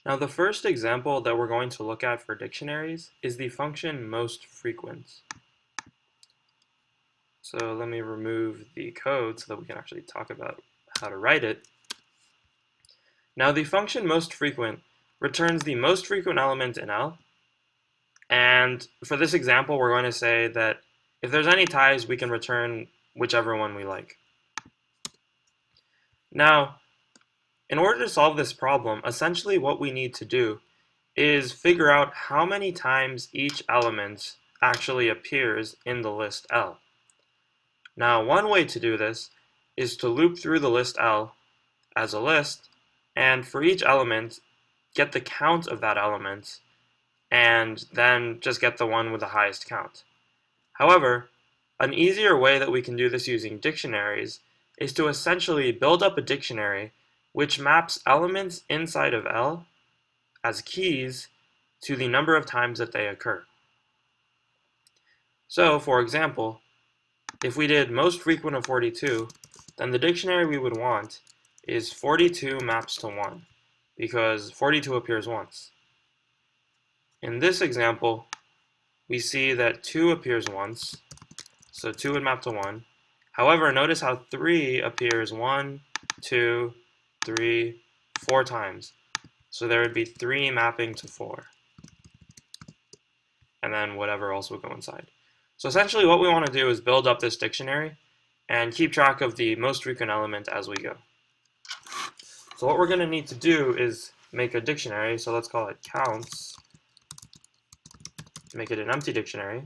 Now the first example that we're going to look at for dictionaries is the function mostFrequent. So let me remove the code so that we can actually talk about how to write it. Now the function mostFrequent returns the most frequent element in L, and for this example we're going to say that if there's any ties we can return whichever one we like. Now in order to solve this problem, essentially what we need to do is figure out how many times each element actually appears in the list L. Now, one way to do this is to loop through the list L as a list, and for each element, get the count of that element, and then just get the one with the highest count. However, an easier way that we can do this using dictionaries is to essentially build up a dictionary which maps elements inside of L as keys to the number of times that they occur. So, for example, if we did most frequent of 42, then the dictionary we would want is 42 maps to 1, because 42 appears once. In this example, we see that 2 appears once, so 2 would map to 1. However, notice how 3 appears 1, 2, 3, 4 times. So there would be 3 mapping to 4. And then whatever else would go inside. So essentially what we want to do is build up this dictionary and keep track of the most frequent element as we go. So what we're going to need to do is make a dictionary, so let's call it counts, make it an empty dictionary.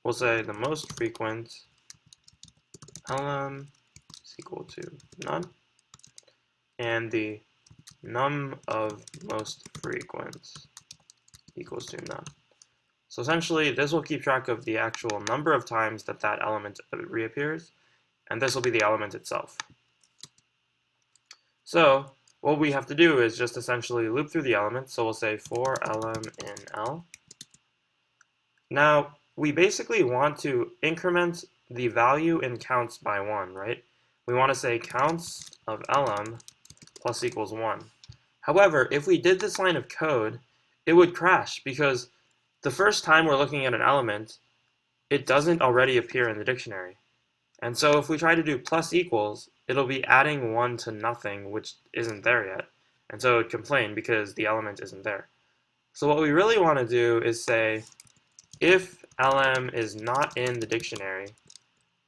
We'll say the most frequent lm is equal to none, and the num of most frequent equals to none. So essentially, this will keep track of the actual number of times that that element reappears, and this will be the element itself. So what we have to do is just essentially loop through the elements. So we'll say for lm in L. Now, we basically want to increment the value in counts by 1, right? We want to say counts of lm plus equals 1. However, if we did this line of code, it would crash because the first time we're looking at an element, it doesn't already appear in the dictionary. And so if we try to do plus equals, it'll be adding 1 to nothing, which isn't there yet. And so it would complain because the element isn't there. So what we really want to do is say, if lm is not in the dictionary,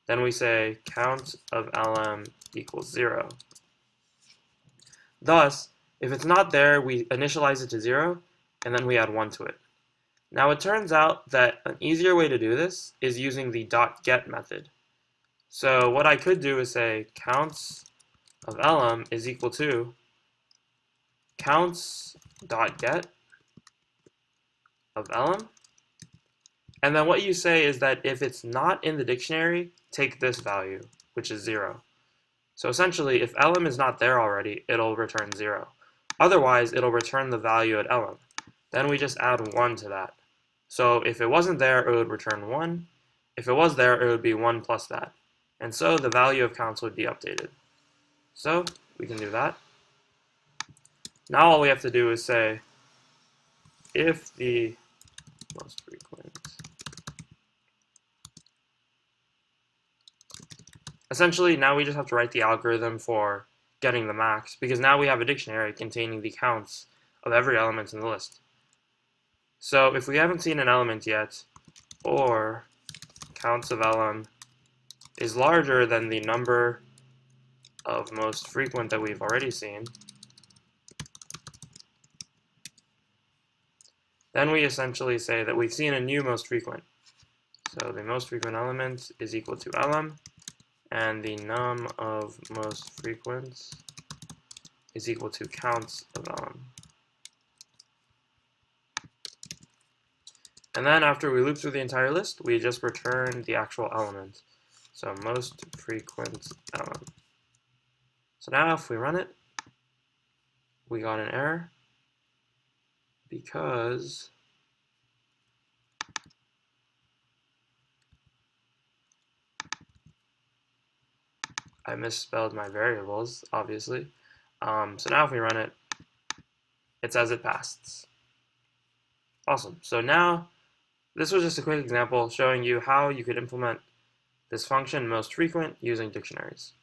then we say count of lm equals 0. Thus, if it's not there, we initialize it to 0, and then we add 1 to it. Now it turns out that an easier way to do this is using the .get method. So what I could do is say counts of lm is equal to counts.get of lm. And then what you say is that if it's not in the dictionary, take this value, which is 0. So essentially, if lm is not there already, it'll return 0. Otherwise, it'll return the value at lm. Then we just add 1 to that. So if it wasn't there, it would return 1. If it was there, it would be 1 plus that. And so the value of counts would be updated. So we can do that. Now all we have to do is say, if the most frequent. Essentially, now we just have to write the algorithm for getting the max, because now we have a dictionary containing the counts of every element in the list. So if we haven't seen an element yet, or counts of lm is larger than the number of most frequent that we've already seen, then we essentially say that we've seen a new most frequent. So the most frequent element is equal to lm, and the num of most frequent is equal to counts of lm. And then after we loop through the entire list, we just return the actual element. So most frequent lm. So now if we run it, we got an error because I misspelled my variables, obviously. So now if we run it, it says it passed. Awesome. So now, this was just a quick example showing you how you could implement this function mostFrequent using dictionaries.